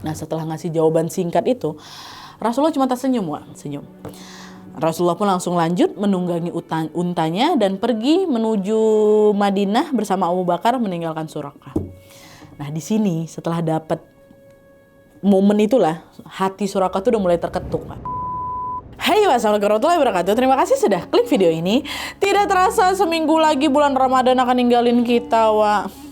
Nah, setelah ngasih jawaban singkat itu, Rasulullah cuma tersenyum, senyum. Rasulullah pun langsung lanjut menunggangi untanya dan pergi menuju Madinah bersama Abu Bakar meninggalkan Suraqah. Nah, di sini setelah dapat momen itulah hati Suraqah tuh udah mulai terketuk, Pak. Hai, wassalamualaikum warahmatullahi wabarakatuh. Terima kasih sudah klik video ini. Tidak terasa seminggu lagi bulan Ramadan akan ninggalin kita, Wak.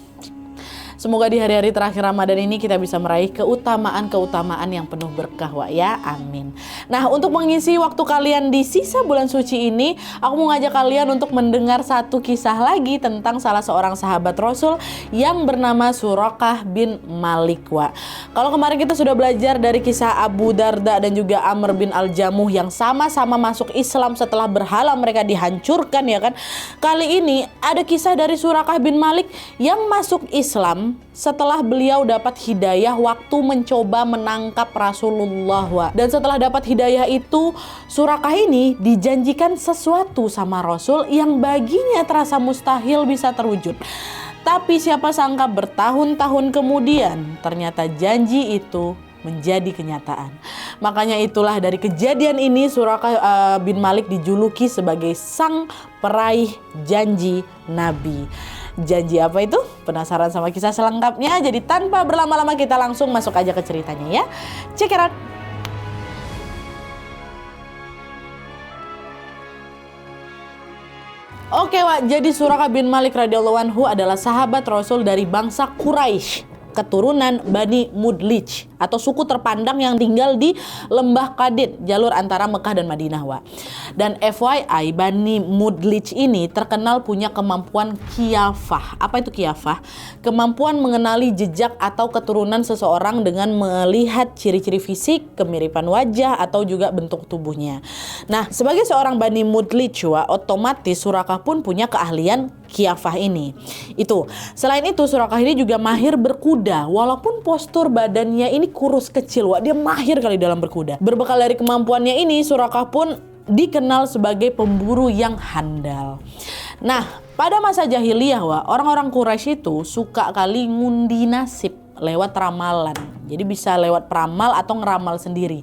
Semoga di hari-hari terakhir Ramadan ini kita bisa meraih keutamaan-keutamaan yang penuh berkah, Wak, ya. Amin. Nah, untuk mengisi waktu kalian di sisa bulan suci ini, aku mau ngajak kalian untuk mendengar satu kisah lagi tentang salah seorang sahabat Rasul yang bernama Suraqah bin Malik, Wak. Kalau kemarin kita sudah belajar dari kisah Abu Darda dan juga Amr bin Al-Jamuh yang sama-sama masuk Islam setelah berhala mereka dihancurkan, ya kan. Kali ini ada kisah dari Suraqah bin Malik yang masuk Islam setelah beliau dapat hidayah waktu mencoba menangkap Rasulullah, Wak. Dan setelah dapat hidayah itu, Suraqah ini dijanjikan sesuatu sama Rasul yang baginya terasa mustahil bisa terwujud. Tapi siapa sangka bertahun-tahun kemudian ternyata janji itu menjadi kenyataan. Makanya itulah dari kejadian ini Suraqah bin Malik dijuluki sebagai sang peraih janji Nabi. Janji apa itu? Penasaran sama kisah selengkapnya? Jadi tanpa berlama-lama kita langsung masuk aja ke ceritanya, ya. Check it out. Oke, Wak, jadi Suraqah bin Malik radhiyallahu anhu adalah sahabat Rasul dari bangsa Quraisy, keturunan Bani Mudlij atau suku terpandang yang tinggal di Lembah Qadid, jalur antara Mekah dan Madinah, Wak. Dan FYI, Bani Mudlij ini terkenal punya kemampuan qiyafah. Apa itu qiyafah? Kemampuan mengenali jejak atau keturunan seseorang dengan melihat ciri-ciri fisik, kemiripan wajah atau juga bentuk tubuhnya. Nah, sebagai seorang Bani Mudlij, Wak, otomatis Suraqah pun punya keahlian qiyafah ini. Selain itu Suraqah ini juga mahir berkuda. Walaupun postur badannya ini kurus kecil, Wak, dia mahir kali dalam berkuda. Berbekal dari kemampuannya ini, Suraqah pun dikenal sebagai pemburu yang handal. Nah, pada masa jahiliyah, Wak, orang-orang Quraisy itu suka kali ngundi nasib lewat ramalan. Jadi bisa lewat peramal atau ngeramal sendiri.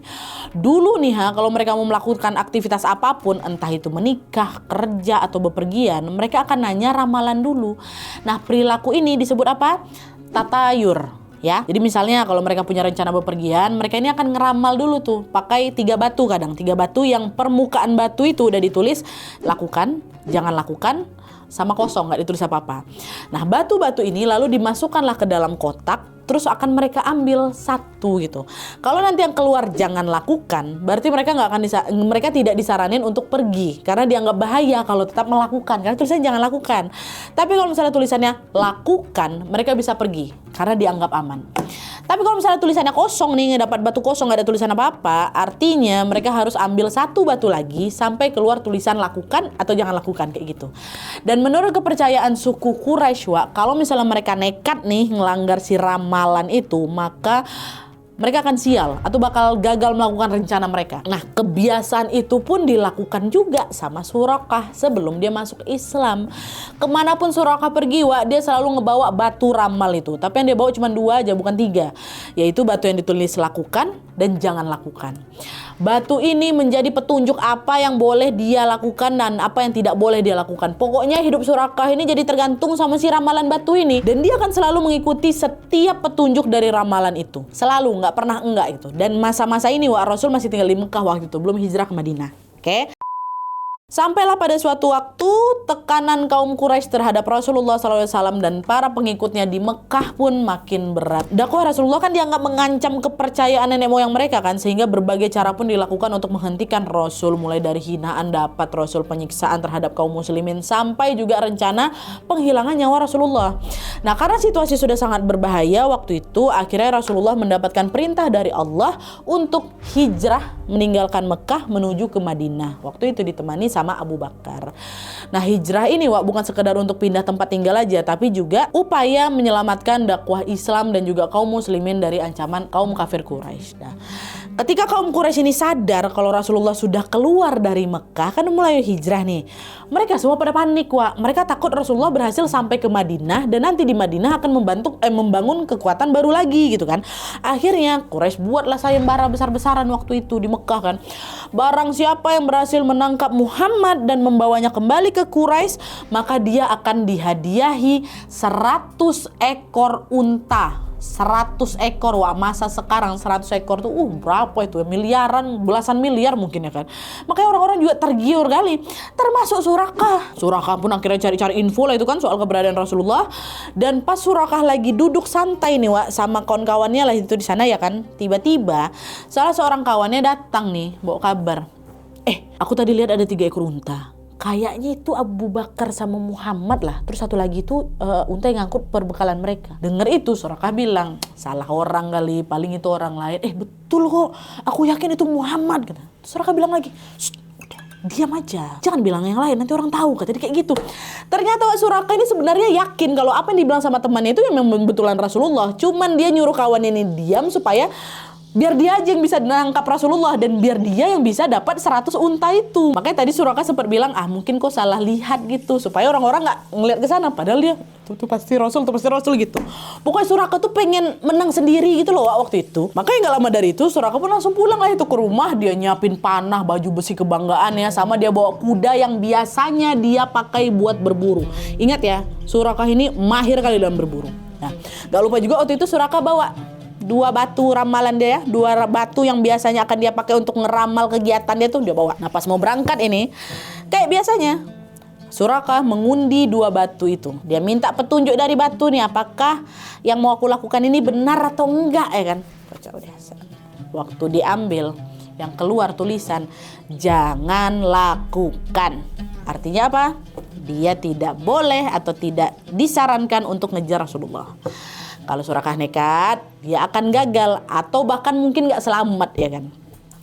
Dulu nih, kalau mereka mau melakukan aktivitas apapun, entah itu menikah, kerja atau bepergian, mereka akan nanya ramalan dulu. Nah, perilaku ini disebut apa? Tatayur. Ya, jadi misalnya kalau mereka punya rencana bepergian, mereka ini akan ngeramal dulu tuh, pakai 3 batu kadang. 3 batu yang permukaan batu itu udah ditulis lakukan, jangan lakukan, sama kosong, nggak ditulis apa-apa. Nah, batu-batu ini lalu dimasukkanlah ke dalam kotak, terus akan mereka ambil satu gitu. Kalau nanti yang keluar jangan lakukan, berarti mereka mereka tidak disaranin untuk pergi karena dianggap bahaya kalau tetap melakukan, karena tulisannya jangan lakukan. Tapi kalau misalnya tulisannya lakukan, mereka bisa pergi karena dianggap aman. Tapi kalau misalnya tulisannya kosong nih, dapat batu kosong, nggak ada tulisan apa-apa, artinya mereka harus ambil 1 batu lagi sampai keluar tulisan lakukan atau jangan lakukan, kayak gitu. Dan menurut kepercayaan suku Quraisy, Wak, kalau misalnya mereka nekat nih ngelanggar si ramalan itu, maka mereka akan sial atau bakal gagal melakukan rencana mereka. Nah, kebiasaan itu pun dilakukan juga sama Suraqah sebelum dia masuk Islam. Kemanapun Suraqah pergi, Wak, dia selalu ngebawa batu ramal itu. Tapi yang dia bawa cuma 2 aja, bukan 3. Yaitu batu yang ditulis lakukan dan jangan lakukan. Batu ini menjadi petunjuk apa yang boleh dia lakukan dan apa yang tidak boleh dia lakukan. Pokoknya hidup Suraqah ini jadi tergantung sama si ramalan batu ini. Dan dia akan selalu mengikuti setiap petunjuk dari ramalan itu. Selalu, nggak pernah enggak itu. Dan masa-masa ini, Wak, Rasul masih tinggal di Mekah waktu itu, belum hijrah ke Madinah. Oke? Sampailah pada suatu waktu tekanan kaum Quraisy terhadap Rasulullah SAW dan para pengikutnya di Mekah pun makin berat. Dakwah Rasulullah kan dianggap mengancam kepercayaan nenek moyang mereka kan, sehingga berbagai cara pun dilakukan untuk menghentikan Rasul, mulai dari hinaan dapat Rasul, penyiksaan terhadap kaum muslimin, sampai juga rencana penghilangan nyawa Rasulullah. Nah, karena situasi sudah sangat berbahaya waktu itu, akhirnya Rasulullah mendapatkan perintah dari Allah untuk hijrah meninggalkan Mekah menuju ke Madinah. Waktu itu ditemani sama Abu Bakar. Nah, hijrah ini, Wak, bukan sekedar untuk pindah tempat tinggal aja, tapi juga upaya menyelamatkan dakwah Islam dan juga kaum muslimin dari ancaman kaum kafir Quraisy. Nah, Ketika kaum Quraisy ini sadar kalau Rasulullah sudah keluar dari Mekah, kan mulai hijrah nih. Mereka semua pada panik, Wak. Mereka takut Rasulullah berhasil sampai ke Madinah dan nanti di Madinah akan membangun kekuatan baru lagi gitu kan. Akhirnya Quraisy buatlah sayembara besar-besaran waktu itu di Mekah kan. Barang siapa yang berhasil menangkap Muhammad dan membawanya kembali ke Quraisy, maka dia akan dihadiahi 100 ekor unta. 100 ekor, wah masa sekarang 100 ekor tuh berapa itu ya, miliaran, belasan miliar mungkin ya kan. Makanya orang-orang juga tergiur kali, termasuk Surakah pun akhirnya cari-cari info lah itu kan soal keberadaan Rasulullah. Dan pas Surakah lagi duduk santai nih Wak sama kawan-kawannya lah itu di sana ya kan, tiba-tiba salah seorang kawannya datang nih bawa kabar, aku tadi lihat ada 3 ekor unta. Kayaknya itu Abu Bakar sama Muhammad lah. Terus satu lagi itu unta yang ngangkut perbekalan mereka. Dengar itu Surakah bilang, salah orang kali, paling itu orang lain. Betul kok, aku yakin itu Muhammad kata. Surakah bilang lagi, diam aja, jangan bilang yang lain, nanti orang tahu kata dia kayak gitu. Ternyata Surakah ini sebenarnya yakin kalau apa yang dibilang sama temannya itu memang betulan Rasulullah. Cuman dia nyuruh kawannya ini diam supaya biar dia aja yang bisa nangkap Rasulullah dan biar dia yang bisa dapat 100 unta itu. Makanya tadi Surakah sempat bilang, mungkin kok salah lihat gitu, supaya orang-orang nggak ngeliat ke sana. Padahal dia tuh pasti Rasul gitu. Pokoknya Surakah tuh pengen menang sendiri gitu loh waktu itu. Makanya nggak lama dari itu Surakah pun langsung pulang lah itu ke rumah. Dia nyiapin panah, baju besi kebanggaannya, sama dia bawa kuda yang biasanya dia pakai buat berburu. Ingat ya, Surakah ini mahir kali dalam berburu. Nah, nggak lupa juga waktu itu Surakah bawa 2 batu ramalan dia ya, 2 batu yang biasanya akan dia pakai untuk ngeramal kegiatan dia tuh dia bawa. Nah pas mau berangkat ini, kayak biasanya Surakah mengundi 2 batu itu. Dia minta petunjuk dari batu nih, apakah yang mau aku lakukan ini benar atau enggak ya kan. Waktu diambil, yang keluar tulisan jangan lakukan. Artinya apa? Dia tidak boleh atau tidak disarankan untuk ngejar Rasulullah. Kalau Surakah nekat, dia akan gagal atau bahkan mungkin nggak selamat ya kan.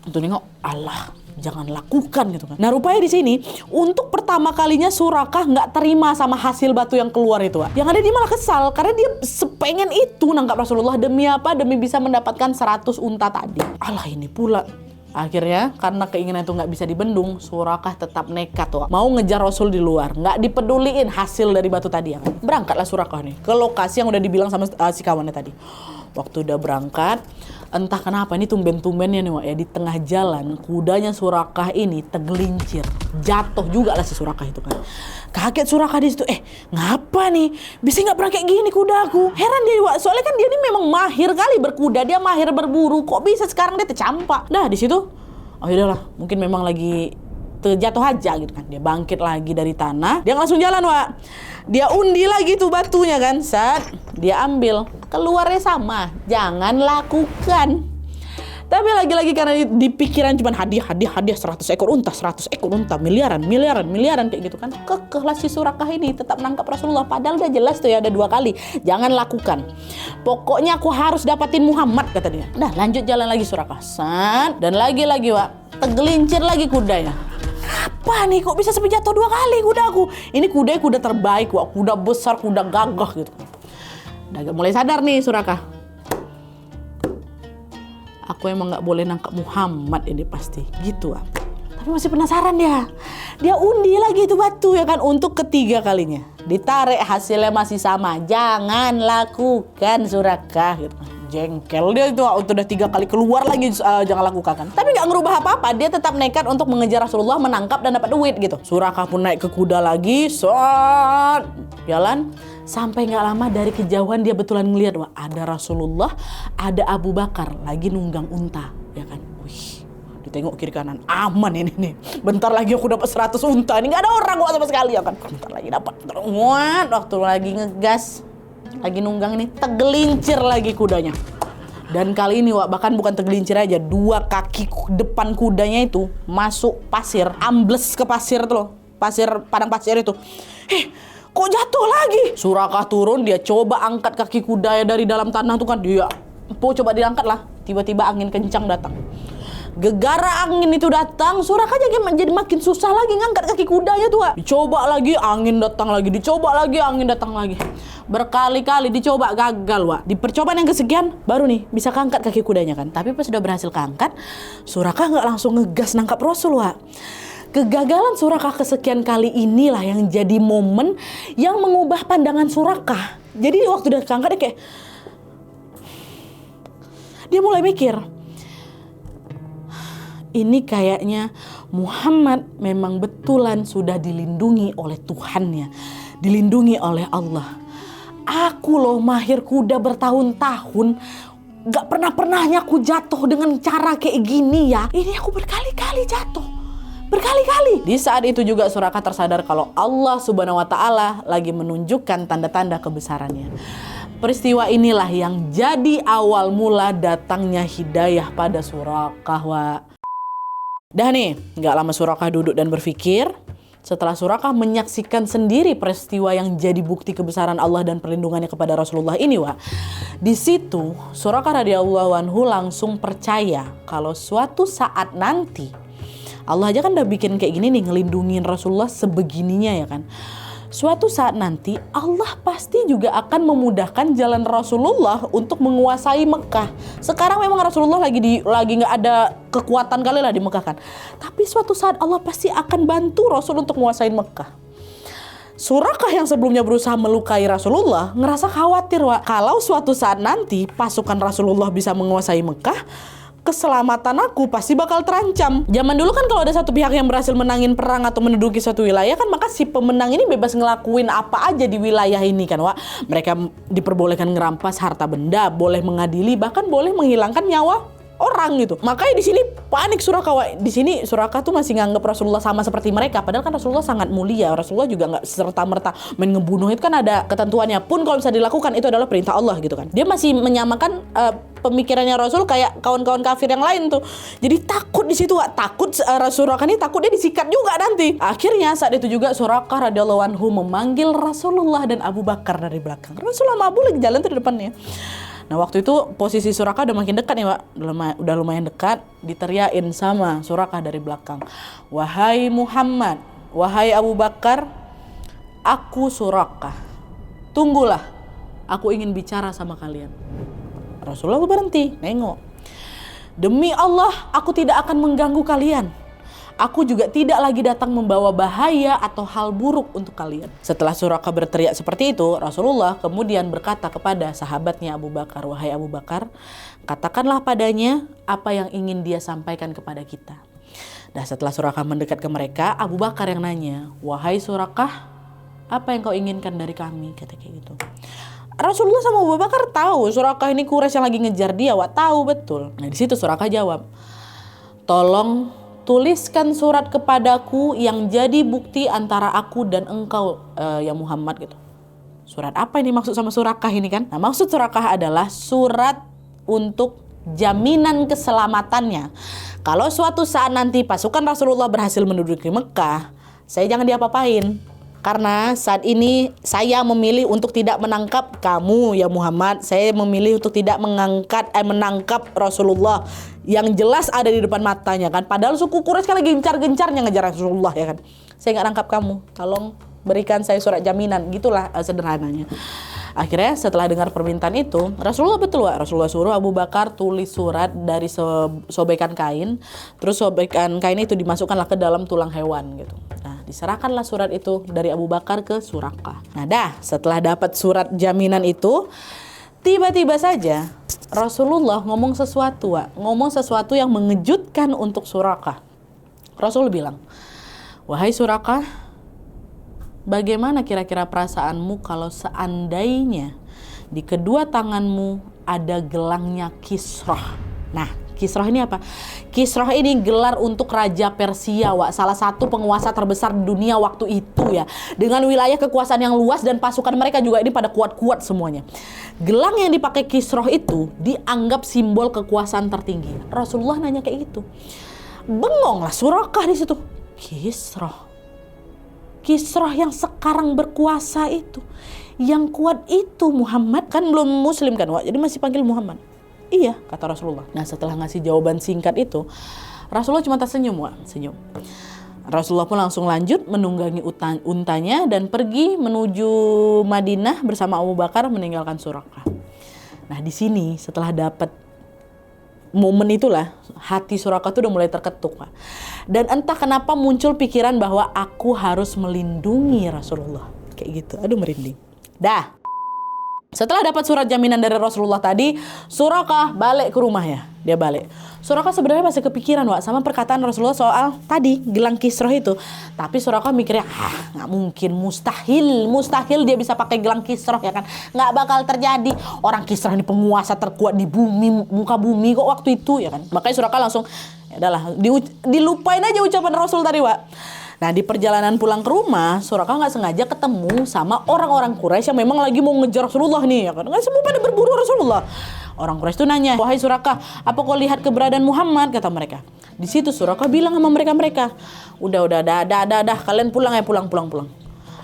Untuk nengok, Allah jangan lakukan gitu kan. Nah rupanya di sini untuk pertama kalinya Surakah nggak terima sama hasil batu yang keluar itu. Yang ada dia malah kesal karena dia sepengen itu nangkap Rasulullah. Demi apa? Demi bisa mendapatkan 100 unta tadi. Allah ini pula. Akhirnya karena keinginan itu nggak bisa dibendung, Surakah tetap nekat tuh, mau ngejar Rasul di luar, nggak dipeduliin hasil dari batu tadi ya kan. Berangkatlah Surakah nih ke lokasi yang udah dibilang sama si kawannya tadi. Waktu udah berangkat, entah kenapa ini tumben-tumbennya nih Wak ya, di tengah jalan kudanya Surakah ini tergelincir, jatuh juga lah si Surakah itu kan. Kaget Surakah di situ, ngapa nih bisa nggak pernah kayak gini kudaku. Heran dia Wak, soalnya kan dia ini memang mahir kali berkuda, dia mahir berburu, kok bisa sekarang dia tercampak. Nah di situ, yaudahlah, mungkin memang lagi terjatuh aja gitu kan. Dia bangkit lagi dari tanah, dia langsung jalan Wak. Dia undi lagi tuh batunya kan, dia ambil, keluarnya sama, jangan lakukan. Tapi lagi-lagi karena di pikiran cuma hadiah 100 ekor unta, 100 ekor unta, miliaran kayak gitu kan. Kekehlah si Surakah ini tetap nangkap Rasulullah, padahal udah jelas tuh ya ada 2 kali, jangan lakukan. Pokoknya aku harus dapatin Muhammad kata dia. Nah lanjut jalan lagi Surakah, dan lagi-lagi Wak, tergelincir lagi kudanya. Apa nih kok bisa sampai jatuh 2 kali kudaku? Ini kuda terbaik Wak, kuda besar, kuda gagah gitu. Udah mulai sadar nih Surakah. Aku emang gak boleh nangkap Muhammad ini pasti gitu Wak. Tapi masih penasaran dia. Dia undi lagi itu batu ya kan untuk ketiga kalinya. Ditarik hasilnya masih sama. Jangan lakukan Surakah gitu. Jengkel dia itu udah 3 kali keluar lagi jangan lakukan kan. Tapi gak ngerubah apa-apa, dia tetap nekat untuk mengejar Rasulullah, menangkap dan dapat duit gitu. Surakah pun naik ke kuda lagi, jalan. Sampai gak lama dari kejauhan dia betulan ngeliat, wah ada Rasulullah, ada Abu Bakar lagi nunggang unta ya kan. Wih, ditengok kiri kanan, aman ini nih. Bentar lagi aku dapat 100 unta, ini gak ada orang kok sama sekali ya kan. Bentar lagi dapat. Waktu lagi ngegas, lagi nunggang ini, tergelincir lagi kudanya. Dan kali ini Wak, bahkan bukan tergelincir aja, 2 kaki depan kudanya itu masuk pasir, ambles ke pasir tuh loh, padang pasir itu. Kok jatuh lagi? Surakah turun, dia coba angkat kaki kudanya dari dalam tanah tuh kan, dia coba diangkat lah, tiba-tiba angin kencang datang. Gegara angin itu datang, Suraka jadi makin susah lagi ngangkat kaki kudanya tuh, Wak. Dicoba lagi, angin datang lagi, dicoba lagi, angin datang lagi. Berkali-kali dicoba, gagal, Wak. Di percobaan yang kesekian, baru nih bisa keangkat kaki kudanya kan. Tapi pas sudah berhasil keangkat, Suraka nggak langsung ngegas nangkap Rasul, Wak. Kegagalan Suraka kesekian kali inilah yang jadi momen yang mengubah pandangan Suraka. Jadi waktu dia keangkat, dia mulai mikir, ini kayaknya Muhammad memang betulan sudah dilindungi oleh Tuhannya, dilindungi oleh Allah. Aku loh mahir kuda bertahun-tahun, gak pernah-pernahnya aku jatuh dengan cara kayak gini ya. Ini aku berkali-kali jatuh, berkali-kali. Di saat itu juga Suraka tersadar kalau Allah Subhanahu wa Ta'ala lagi menunjukkan tanda-tanda kebesarannya. Peristiwa inilah yang jadi awal mula datangnya hidayah pada Suraka, Wak. Dah nih, gak lama Suraka duduk dan berpikir. Setelah Suraka menyaksikan sendiri peristiwa yang jadi bukti kebesaran Allah dan perlindungannya kepada Rasulullah ini, Wak. Di situ Suraka radhiyallahu anhu langsung percaya kalau suatu saat nanti Allah aja kan udah bikin kayak gini nih, ngelindungin Rasulullah sebegininya ya kan. Suatu saat nanti Allah pasti juga akan memudahkan jalan Rasulullah untuk menguasai Mekah. Sekarang memang Rasulullah lagi nggak ada kekuatan kali lah di Mekah kan. Tapi suatu saat Allah pasti akan bantu Rasul untuk menguasai Mekah. Suraka yang sebelumnya berusaha melukai Rasulullah ngerasa khawatir, Wak. Kalau suatu saat nanti pasukan Rasulullah bisa menguasai Mekah, keselamatan aku pasti bakal terancam. Zaman dulu kan kalau ada satu pihak yang berhasil menangin perang atau menduduki suatu wilayah kan, maka si pemenang ini bebas ngelakuin apa aja di wilayah ini kan, Wak. Mereka diperbolehkan ngerampas harta benda, boleh mengadili, bahkan boleh menghilangkan nyawa orang gitu. Makanya di sini panik Suraka, Wak. Di sini Suraka tuh masih nganggap Rasulullah sama seperti mereka, padahal kan Rasulullah sangat mulia. Rasulullah juga nggak serta-merta main ngebunuh, itu kan ada ketentuannya. Pun kalau bisa dilakukan itu adalah perintah Allah gitu kan. Dia masih menyamakan pemikirannya Rasul kayak kawan-kawan kafir yang lain tuh. Jadi takut di situ, Wak. Takut Suraka ini takut dia disikat juga nanti. Akhirnya saat itu juga Suraka radhiyallahu anhu memanggil Rasulullah dan Abu Bakar dari belakang. Rasulullah sama Abu lagi jalan tuh di depannya. Nah waktu itu posisi Suraka udah makin dekat nih, Pak. Udah lumayan dekat, diteriakin sama Suraka dari belakang. Wahai Muhammad, wahai Abu Bakar, aku Suraka. Tunggulah, aku ingin bicara sama kalian. Rasulullah berhenti, nengok. Demi Allah, aku tidak akan mengganggu kalian. Aku juga tidak lagi datang membawa bahaya atau hal buruk untuk kalian. Setelah Suraka berteriak seperti itu, Rasulullah kemudian berkata kepada sahabatnya Abu Bakar, wahai Abu Bakar, katakanlah padanya apa yang ingin dia sampaikan kepada kita. Nah setelah Suraka mendekat ke mereka, Abu Bakar yang nanya, wahai Suraka, apa yang kau inginkan dari kami? Kata kayak gitu. Rasulullah sama Abu Bakar tahu Suraka ini Quraisy yang lagi ngejar dia, Wak, tahu betul. Nah di situ Suraka jawab, tolong tuliskan surat kepadaku yang jadi bukti antara aku dan engkau ya Muhammad gitu. Surat apa ini maksud sama Surakah ini kan? Nah maksud Surakah adalah surat untuk jaminan keselamatannya. Kalau suatu saat nanti pasukan Rasulullah berhasil menduduki Mekah, saya jangan diapa-apain. Karena saat ini saya memilih untuk tidak menangkap kamu ya Muhammad. Saya memilih untuk tidak menangkap Rasulullah yang jelas ada di depan matanya kan. Padahal suku Quraisy kan lagi gencar-gencarnya ngejar Rasulullah ya kan. Saya nggak nangkap kamu. Tolong berikan saya surat jaminan. Gitulah sederhananya. Akhirnya setelah dengar permintaan itu, Rasulullah betul, Wak. Rasulullah suruh Abu Bakar tulis surat dari sobekan kain. Terus sobekan kain itu dimasukkanlah ke dalam tulang hewan gitu. Nah diserahkanlah surat itu dari Abu Bakar ke Suraka. Nah setelah dapat surat jaminan itu, tiba-tiba saja Rasulullah ngomong sesuatu, Wak. Ngomong sesuatu yang mengejutkan untuk Suraka. Rasul bilang, wahai Suraka, bagaimana kira-kira perasaanmu kalau seandainya di kedua tanganmu ada gelangnya Kisrah? Nah, Kisrah ini apa? Kisrah ini gelar untuk Raja Persia, Wak. Salah satu penguasa terbesar di dunia waktu itu ya. Dengan wilayah kekuasaan yang luas dan pasukan mereka juga ini pada kuat-kuat semuanya. Gelang yang dipakai Kisrah itu dianggap simbol kekuasaan tertinggi. Rasulullah nanya kayak gitu. Bengong lah Surakah di situ. Kisrah yang sekarang berkuasa itu, yang kuat itu Muhammad, kan belum muslim kan, Wak, jadi masih panggil Muhammad. Iya, kata Rasulullah. Nah, setelah ngasih jawaban singkat itu, Rasulullah cuma tersenyum, senyum. Rasulullah pun langsung lanjut menunggangi untanya dan pergi menuju Madinah bersama Abu Bakar meninggalkan Suraqah. Nah, di sini setelah dapat momen itulah hati Suraqah tuh udah mulai terketuk, Pak. Dan entah kenapa muncul pikiran bahwa aku harus melindungi Rasulullah. Kayak gitu. Aduh, merinding. Dah. Setelah dapat surat jaminan dari Rasulullah tadi, Suraqah balik ke rumahnya. Dia balik. Suraqah sebenarnya masih kepikiran, Wak, sama perkataan Rasulullah soal tadi gelang Kisra itu. Tapi Suraqah mikirnya, nggak mungkin, mustahil dia bisa pakai gelang Kisra, ya kan? Nggak bakal terjadi. Orang Kisra ini penguasa terkuat di bumi, muka bumi kok waktu itu, ya kan? Makanya Suraqah langsung, ya udahlah, dilupain aja ucapan Rasul tadi, Wak. Nah, di perjalanan pulang ke rumah, Suraqah nggak sengaja ketemu sama orang-orang Quraisy yang memang lagi mau ngejar Rasulullah nih, ya kan? Nggak semua pada berburu Rasulullah. Orang Quraisy itu nanya, wahai Suraqah, apa kau lihat keberadaan Muhammad? Kata mereka. Di situ Suraqah bilang sama mereka, udah, kalian pulang ya, pulang.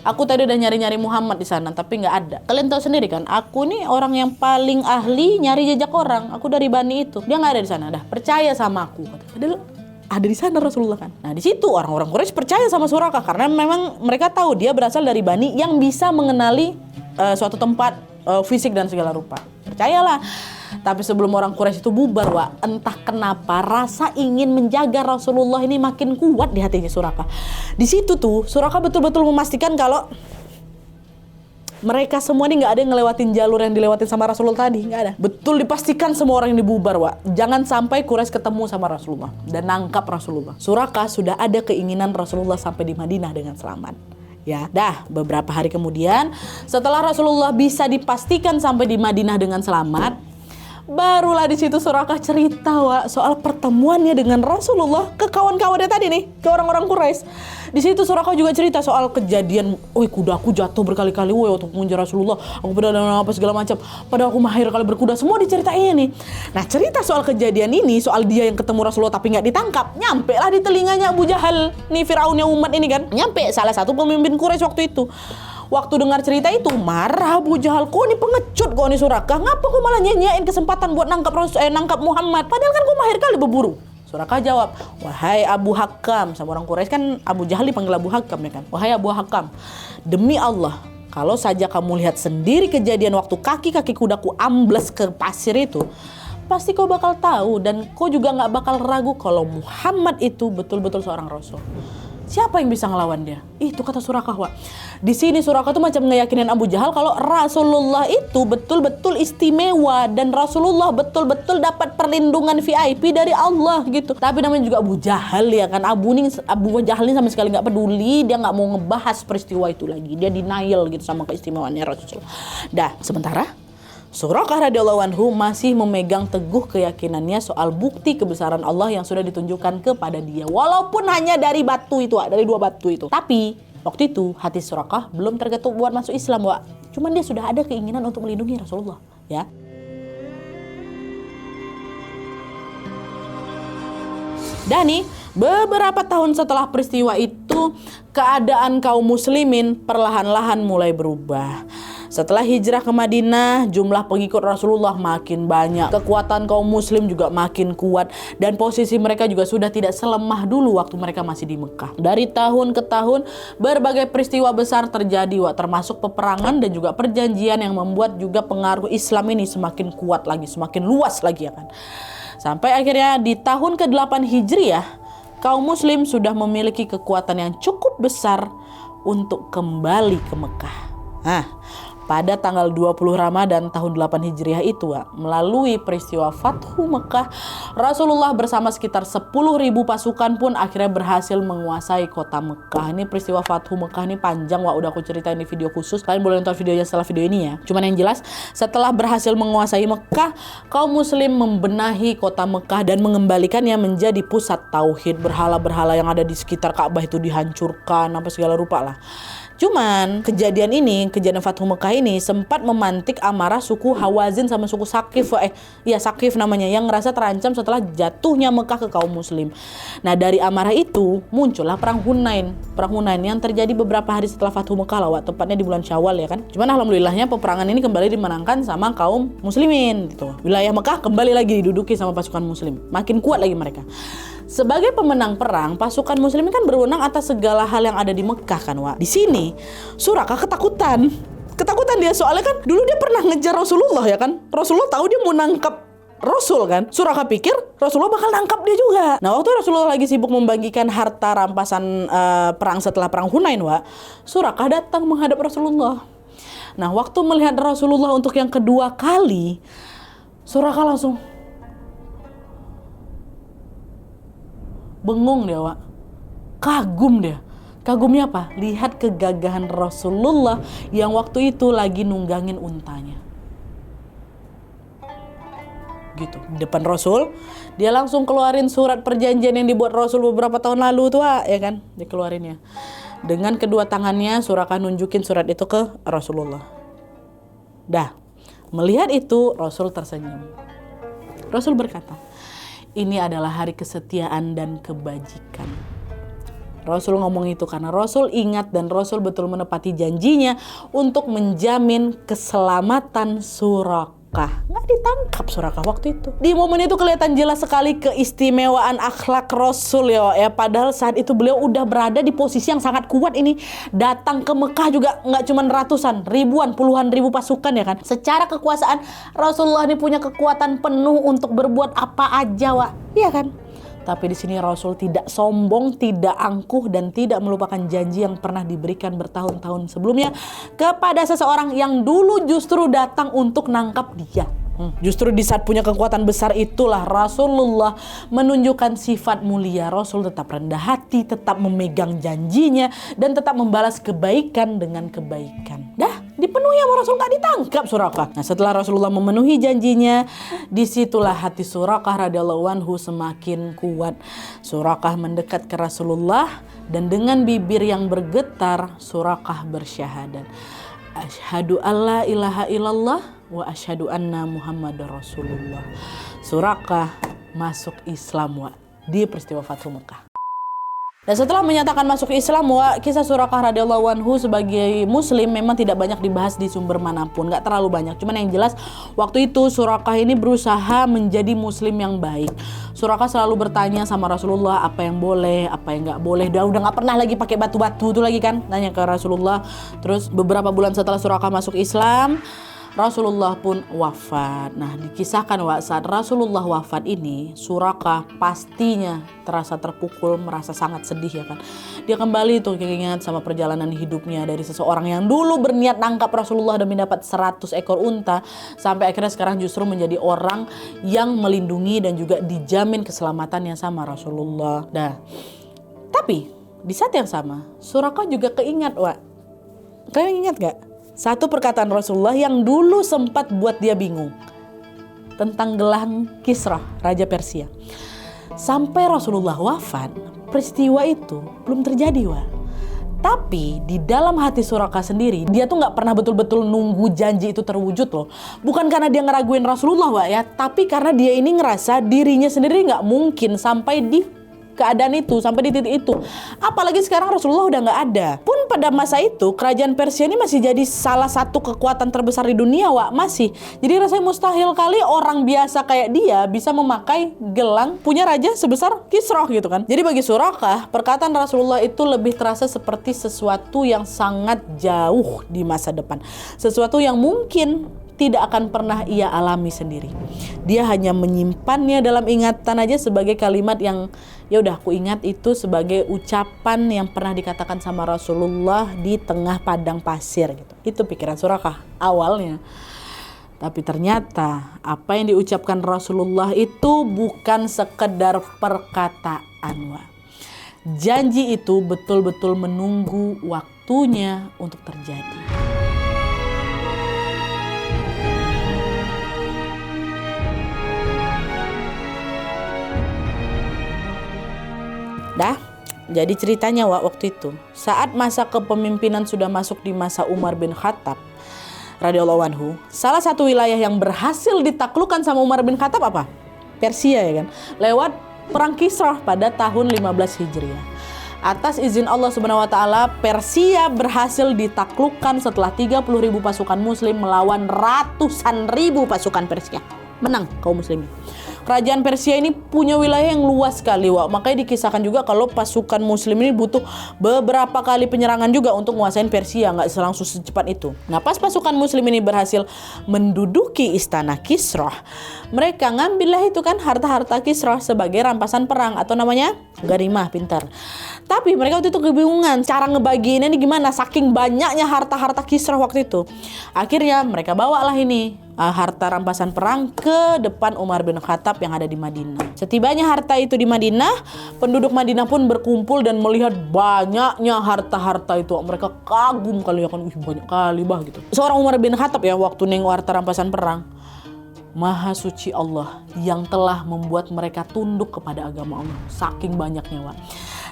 Aku tadi udah nyari-nyari Muhammad di sana, tapi nggak ada. Kalian tahu sendiri kan, aku nih orang yang paling ahli nyari jejak orang. Aku dari Bani itu, dia nggak ada di sana. Dah, percaya sama aku. Padahal ada di sana Rasulullah kan. Nah, di situ orang-orang Quraisy percaya sama Suraqah karena memang mereka tahu dia berasal dari Bani yang bisa mengenali suatu tempat, fisik dan segala rupa. Percayalah. Tapi sebelum orang Quraisy itu bubar, Wak, entah kenapa rasa ingin menjaga Rasulullah ini makin kuat di hatinya Suraqah. Di situ tuh Suraqah betul-betul memastikan kalau mereka semua ini nggak ada yang ngelewatin jalur yang dilewatin sama Rasulullah tadi, nggak ada. Betul dipastikan semua orang yang dibubar, Wak. Jangan sampai Quraisy ketemu sama Rasulullah dan nangkap Rasulullah. Suraqah sudah ada keinginan Rasulullah sampai di Madinah dengan selamat. Ya, dah beberapa hari kemudian setelah Rasulullah bisa dipastikan sampai di Madinah dengan selamat, barulah di situ Suraqah cerita, Wak, soal pertemuannya dengan Rasulullah ke kawan-kawannya tadi nih, ke orang-orang Quraisy. Di situ Suraqah juga cerita soal kejadian, kuda aku jatuh berkali-kali waktu mengejar Rasulullah, aku berada apa segala macam. Padahal aku mahir kali berkuda, semua diceritain nih. Nah, cerita soal kejadian ini, soal dia yang ketemu Rasulullah tapi nggak ditangkap, nyampe lah di telinganya Abu Jahal, nih Firaunnya umat ini kan. Nyampe salah satu pemimpin Quraisy waktu itu. Waktu dengar cerita itu marah Abu Jahal, kok ini pengecut kok nih Suraqah, ngapa kok malah nyanyain kesempatan buat nangkap Muhammad, padahal kan kok mahir kali berburu. Suraqah jawab, wahai Abu Hakam, sama orang Quraisy kan Abu Jahal dipanggil Abu Hakam, ya kan? Wahai Abu Hakam, demi Allah, kalau saja kamu lihat sendiri kejadian waktu kaki-kaki kudaku ambles ke pasir itu, pasti kau bakal tahu dan kau juga nggak bakal ragu kalau Muhammad itu betul-betul seorang Rasul. Siapa yang bisa ngelawan dia? Itu kata Suraqah, Wak. Di sini Suraqah tuh macam ngeyakinin Abu Jahal kalau Rasulullah itu betul-betul istimewa dan Rasulullah betul-betul dapat perlindungan VIP dari Allah gitu. Tapi namanya juga Abu Jahal, ya kan? Abu Jahal ini sama sekali nggak peduli, dia nggak mau ngebahas peristiwa itu lagi. Dia denial gitu sama keistimewaannya Rasulullah. Dah, sementara Suraqah radhiyallahu anhu masih memegang teguh keyakinannya soal bukti kebesaran Allah yang sudah ditunjukkan kepada dia, walaupun hanya dari batu itu, dari 2 batu itu. Tapi waktu itu hati Suraqah belum tergetuk buat masuk Islam, Wak. Cuman dia sudah ada keinginan untuk melindungi Rasulullah, ya. Dan nih, beberapa tahun setelah peristiwa itu, keadaan kaum muslimin perlahan-lahan mulai berubah. Setelah hijrah ke Madinah, jumlah pengikut Rasulullah makin banyak. Kekuatan kaum muslim juga makin kuat. Dan posisi mereka juga sudah tidak selemah dulu waktu mereka masih di Mekah. Dari tahun ke tahun, berbagai peristiwa besar terjadi, Wak, termasuk peperangan dan juga perjanjian yang membuat juga pengaruh Islam ini semakin kuat lagi, semakin luas lagi, ya kan. Sampai akhirnya di tahun ke-8 Hijriah, kaum muslim sudah memiliki kekuatan yang cukup besar untuk kembali ke Mekah. Nah, pada tanggal 20 Ramadan tahun 8 Hijriah itu, melalui peristiwa Fathu Mekah, Rasulullah bersama sekitar 10.000 pasukan pun akhirnya berhasil menguasai kota Mekah. Ini peristiwa Fathu Mekah ini panjang, udah aku ceritain di video khusus. Kalian boleh nonton videonya setelah video ini, ya. Cuman yang jelas, setelah berhasil menguasai Mekah, kaum muslim membenahi kota Mekah dan mengembalikannya menjadi pusat tauhid. Berhala-berhala yang ada di sekitar Ka'bah itu dihancurkan, apa segala rupa lah. Cuman kejadian Fathu Mekah ini sempat memantik amarah suku Hawazin sama suku Sakif, Sakif namanya, yang ngerasa terancam setelah jatuhnya Mekah ke kaum muslim. Nah, dari amarah itu muncullah perang Hunain. Perang Hunain yang terjadi beberapa hari setelah Fathu Mekah lah, tepatnya di bulan Syawal ya kan. Cuman alhamdulillahnya peperangan ini kembali dimenangkan sama kaum muslimin gitu. Wilayah Mekah kembali lagi diduduki sama pasukan muslim. Makin kuat lagi mereka. Sebagai pemenang perang, pasukan muslimin kan berwenang atas segala hal yang ada di Mekah kan, Wak. Di sini Suraka ketakutan dia, soalnya kan dulu dia pernah ngejar Rasulullah ya kan. Rasulullah tahu dia mau nangkap Rasul kan. Suraka pikir Rasulullah bakal nangkap dia juga. Nah, waktu Rasulullah lagi sibuk membagikan harta rampasan perang setelah perang Hunain, Wak, Suraka datang menghadap Rasulullah. Nah, waktu melihat Rasulullah untuk yang kedua kali, Suraka langsung bengong dia, Wak. Kagum dia. Kagumnya apa? Lihat kegagahan Rasulullah yang waktu itu lagi nunggangin untanya. Gitu. Di depan Rasul, dia langsung keluarin surat perjanjian yang dibuat Rasul beberapa tahun lalu tuh, Wak, ya kan? Dikeluarinnya. Dengan kedua tangannya, Suraka nunjukin surat itu ke Rasulullah. Dah. Melihat itu, Rasul tersenyum. Rasul berkata, "Ini adalah hari kesetiaan dan kebajikan." Rasul ngomong itu karena Rasul ingat dan Rasul betul menepati janjinya untuk menjamin keselamatan Suraka. Nggak ditangkap Suraka waktu itu. Di momen itu kelihatan jelas sekali keistimewaan akhlak Rasul ya. Padahal saat itu beliau udah berada di posisi yang sangat kuat ini. Datang ke Mekah juga nggak cuma ratusan, ribuan, puluhan ribu pasukan ya kan. Secara kekuasaan Rasulullah ini punya kekuatan penuh untuk berbuat apa aja, Wak. Iya kan? Tapi di sini Rasul tidak sombong, tidak angkuh, dan tidak melupakan janji yang pernah diberikan bertahun-tahun sebelumnya kepada seseorang yang dulu justru datang untuk nangkap dia. Justru di saat punya kekuatan besar itulah Rasulullah menunjukkan sifat mulia. Rasul tetap rendah hati, tetap memegang janjinya, dan tetap membalas kebaikan dengan kebaikan. Dah dipenuhi sama Rasul, gak ditangkap Suraka. Nah, setelah Rasulullah memenuhi janjinya, disitulah hati Suraka radhiyallahu anhu semakin kuat. Suraka mendekat ke Rasulullah dan dengan bibir yang bergetar Suraka bersyahadat, "Asyhadu alla ilaha illallah wa asyhadu anna Muhammadar Rasulullah." Suraka masuk Islam, Wak, di peristiwa Fathu Mekah. Dan setelah menyatakan masuk Islam, Wak, kisah Suraka radhiyallahu anhu sebagai muslim memang tidak banyak dibahas di sumber manapun, nggak terlalu banyak. Cuman yang jelas waktu itu Suraka ini berusaha menjadi muslim yang baik. Suraka selalu bertanya sama Rasulullah apa yang boleh, apa yang nggak boleh. Udah nggak pernah lagi pakai batu-batu itu lagi kan, nanya ke Rasulullah. Terus beberapa bulan setelah Suraka masuk Islam, Rasulullah pun wafat. Nah, dikisahkan, Wak, saat Rasulullah wafat ini, Suraka pastinya terasa terpukul, merasa sangat sedih ya kan. Dia kembali tuh keinget sama perjalanan hidupnya dari seseorang yang dulu berniat nangkap Rasulullah demi dapat 100 ekor unta, sampai akhirnya sekarang justru menjadi orang yang melindungi dan juga dijamin keselamatannya sama Rasulullah. Nah, tapi di saat yang sama, Suraka juga keingat, Wak. Kalian ingat gak? Satu perkataan Rasulullah yang dulu sempat buat dia bingung tentang gelang Kisra, Raja Persia. Sampai Rasulullah wafat, peristiwa itu belum terjadi, Wak. Tapi di dalam hati Suraka sendiri, dia tuh gak pernah betul-betul nunggu janji itu terwujud loh. Bukan karena dia ngeraguin Rasulullah, Wak, ya, tapi karena dia ini ngerasa dirinya sendiri gak mungkin sampai di keadaan itu, sampai di titik itu. Apalagi sekarang Rasulullah udah gak ada. Pun pada masa itu kerajaan Persia ini masih jadi salah satu kekuatan terbesar di dunia, Wak, masih. Jadi rasanya mustahil kali orang biasa kayak dia bisa memakai gelang punya raja sebesar Kisra gitu kan. Jadi bagi Suraka, perkataan Rasulullah itu lebih terasa seperti sesuatu yang sangat jauh di masa depan. Sesuatu yang mungkin tidak akan pernah ia alami sendiri. Dia hanya menyimpannya dalam ingatan aja sebagai kalimat yang ya udah, aku ingat itu sebagai ucapan yang pernah dikatakan sama Rasulullah di tengah padang pasir gitu. Itu pikiran Suraka awalnya. Tapi ternyata apa yang diucapkan Rasulullah itu bukan sekedar perkataan, Wak. Janji itu betul-betul menunggu waktunya untuk terjadi. Dah, Jadi ceritanya waktu itu, saat masa kepemimpinan sudah masuk di masa Umar bin Khattab radhiyallahu anhu, salah satu wilayah yang berhasil ditaklukkan sama Umar bin Khattab apa? Persia ya kan, lewat perang Kisrah pada tahun 15 Hijriah. Atas izin Allah Subhanahu wa taala, Persia berhasil ditaklukkan setelah 30.000 pasukan muslim melawan ratusan ribu pasukan Persia. Menang kaum muslimin. Kerajaan Persia ini punya wilayah yang luas sekali, makanya dikisahkan juga kalau pasukan muslim ini butuh beberapa kali penyerangan juga untuk menguasain Persia, nggak langsung secepat itu. Nah, pas pasukan muslim ini berhasil menduduki istana Kisrah, mereka ngambillah itu kan harta-harta Kisrah sebagai rampasan perang atau namanya ganimah, pintar. Tapi mereka waktu itu kebingungan cara ngebagiinnya ini gimana, saking banyaknya harta-harta Kisrah waktu itu. Akhirnya mereka bawalah ini harta rampasan perang ke depan Umar bin Khattab yang ada di Madinah. Setibanya harta itu di Madinah, penduduk Madinah pun berkumpul dan melihat banyaknya harta-harta itu. Mereka kagum kali ya kan, banyak kali bah gitu. Seorang Umar bin Khattab ya waktu nengok harta rampasan perang, Maha suci Allah yang telah membuat mereka tunduk kepada agama Allah. Saking banyaknya, Wak.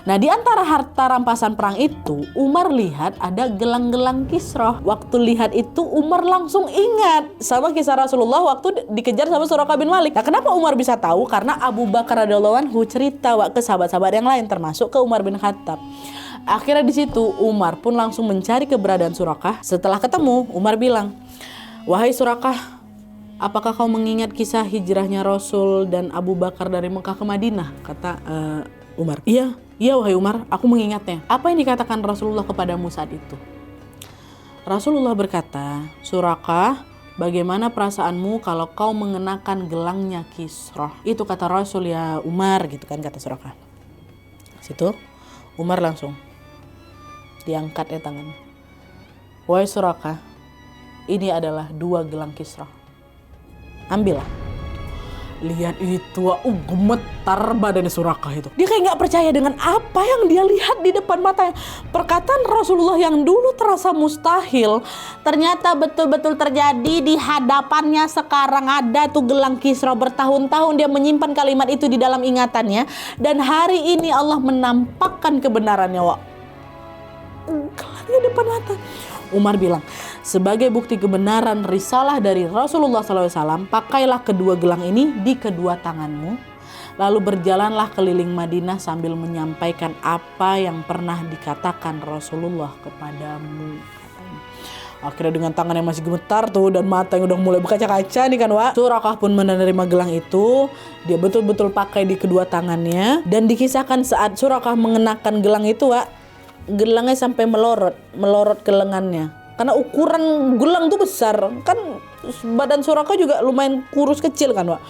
Nah, di antara harta rampasan perang itu, Umar lihat ada gelang-gelang Kisrah. Waktu lihat itu, Umar langsung ingat sama kisah Rasulullah waktu dikejar sama Suraqah bin Malik. Nah, kenapa Umar bisa tahu? Karena Abu Bakar radhiyallahu anhu cerita ke sahabat-sahabat yang lain, termasuk ke Umar bin Khattab. Akhirnya di situ Umar pun langsung mencari keberadaan Suraqah. Setelah ketemu, Umar bilang, "Wahai Suraqah, apakah kau mengingat kisah hijrahnya Rasul dan Abu Bakar dari Mekah ke Madinah?" Kata Umar, Iya wahai Umar, aku mengingatnya. Apa yang dikatakan Rasulullah kepadamu saat itu? Rasulullah berkata, Suraqah, bagaimana perasaanmu kalau kau mengenakan gelangnya Kisrah? Itu kata Rasul ya Umar, gitu kan kata Suraqah. Situ Umar langsung diangkat tangannya. Wahai Suraqah, ini adalah 2 gelang Kisrah. Ambillah. Lihat itu, gemetar badannya Suraqah itu. Dia kayak nggak percaya dengan apa yang dia lihat di depan matanya. Perkataan Rasulullah yang dulu terasa mustahil, ternyata betul-betul terjadi di hadapannya. Sekarang ada tuh gelang Kisrah, bertahun-tahun dia menyimpan kalimat itu di dalam ingatannya. Dan hari ini Allah menampakkan kebenarannya, Wak. Gelangnya depan mata. Umar bilang, sebagai bukti kebenaran risalah dari Rasulullah SAW, pakailah kedua gelang ini di kedua tanganmu, lalu berjalanlah keliling Madinah sambil menyampaikan apa yang pernah dikatakan Rasulullah kepadamu. Akhirnya dengan tangan yang masih gemetar tuh dan mata yang udah mulai berkaca-kaca nih kan, Wak, Suraqah pun menerima gelang itu. Dia betul-betul pakai di kedua tangannya. Dan dikisahkan saat Suraqah mengenakan gelang itu, Wak, gelangnya sampai melorot ke lengannya. Karena ukuran gelang tuh besar. Kan badan Suraqah juga lumayan kurus kecil kan, Wak.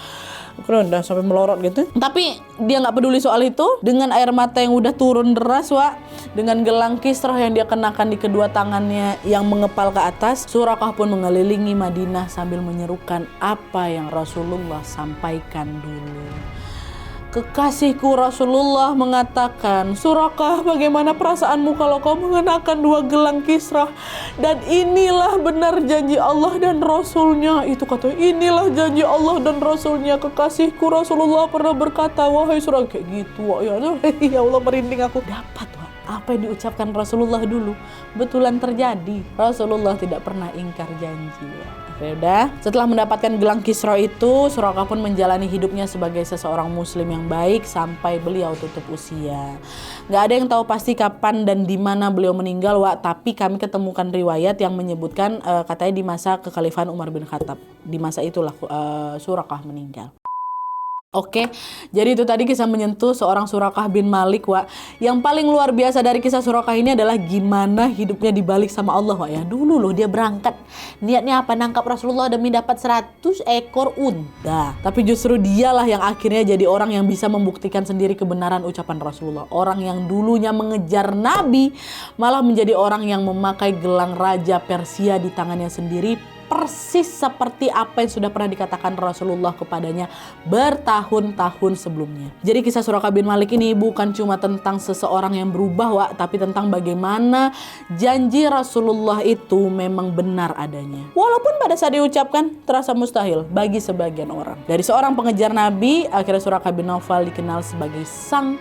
Udah sampai melorot gitu. Tapi dia nggak peduli soal itu. Dengan air mata yang udah turun deras, Wak, dengan gelang Kisrah yang dia kenakan di kedua tangannya yang mengepal ke atas, Suraqah pun mengelilingi Madinah sambil menyerukan apa yang Rasulullah sampaikan dulu. Kekasihku Rasulullah mengatakan, Suraqah, bagaimana perasaanmu kalau kau mengenakan 2 gelang Kisrah? Dan inilah benar janji Allah dan Rasulnya. Itu kata, inilah janji Allah dan Rasulnya. Kekasihku Rasulullah pernah berkata, wahai Suraqah, kayak gitu. Ya Allah, merinding aku. Dapat, Wak, apa yang diucapkan Rasulullah dulu betulan terjadi. Rasulullah tidak pernah ingkar janji, Wak. Udah. Setelah mendapatkan gelang Kisrah itu, Suraqah pun menjalani hidupnya sebagai seseorang muslim yang baik sampai beliau tutup usia. Gak ada yang tahu pasti kapan dan di mana beliau meninggal, Wak, tapi kami ketemukan riwayat yang menyebutkan katanya di masa kekhalifahan Umar bin Khattab. Di masa itulah Suraqah meninggal. Oke, jadi itu tadi kisah menyentuh seorang Suraqah bin Malik, Wak. Yang paling luar biasa dari kisah Suraqah ini adalah gimana hidupnya dibalik sama Allah, Wak, ya. Dulu loh dia berangkat, niatnya apa? Nangkap Rasulullah demi dapat 100 ekor unta. Tapi justru dialah yang akhirnya jadi orang yang bisa membuktikan sendiri kebenaran ucapan Rasulullah. Orang yang dulunya mengejar Nabi malah menjadi orang yang memakai gelang Raja Persia di tangannya sendiri, persis seperti apa yang sudah pernah dikatakan Rasulullah kepadanya bertahun-tahun sebelumnya. Jadi kisah Suraqah bin Malik ini bukan cuma tentang seseorang yang berubah, Wak, tapi tentang bagaimana janji Rasulullah itu memang benar adanya. Walaupun pada saat diucapkan terasa mustahil bagi sebagian orang. Dari seorang pengejar Nabi, akhirnya Suraqah bin Naufal dikenal sebagai sang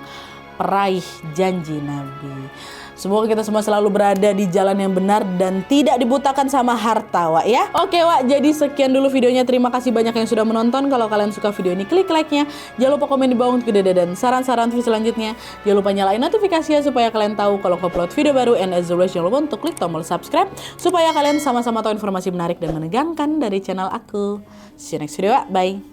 peraih janji Nabi. Semoga kita semua selalu berada di jalan yang benar dan tidak dibutakan sama harta, Wak ya. Oke, Wak, jadi sekian dulu videonya. Terima kasih banyak yang sudah menonton. Kalau kalian suka video ini, klik like-nya. Jangan lupa komen di bawah untuk ide dan saran-saran video selanjutnya. Jangan lupa nyalain notifikasinya supaya kalian tahu kalau upload video baru. And as always, jangan lupa untuk klik tombol subscribe supaya kalian sama-sama tahu informasi menarik dan menegangkan dari channel aku. See you next video, Wak. Bye.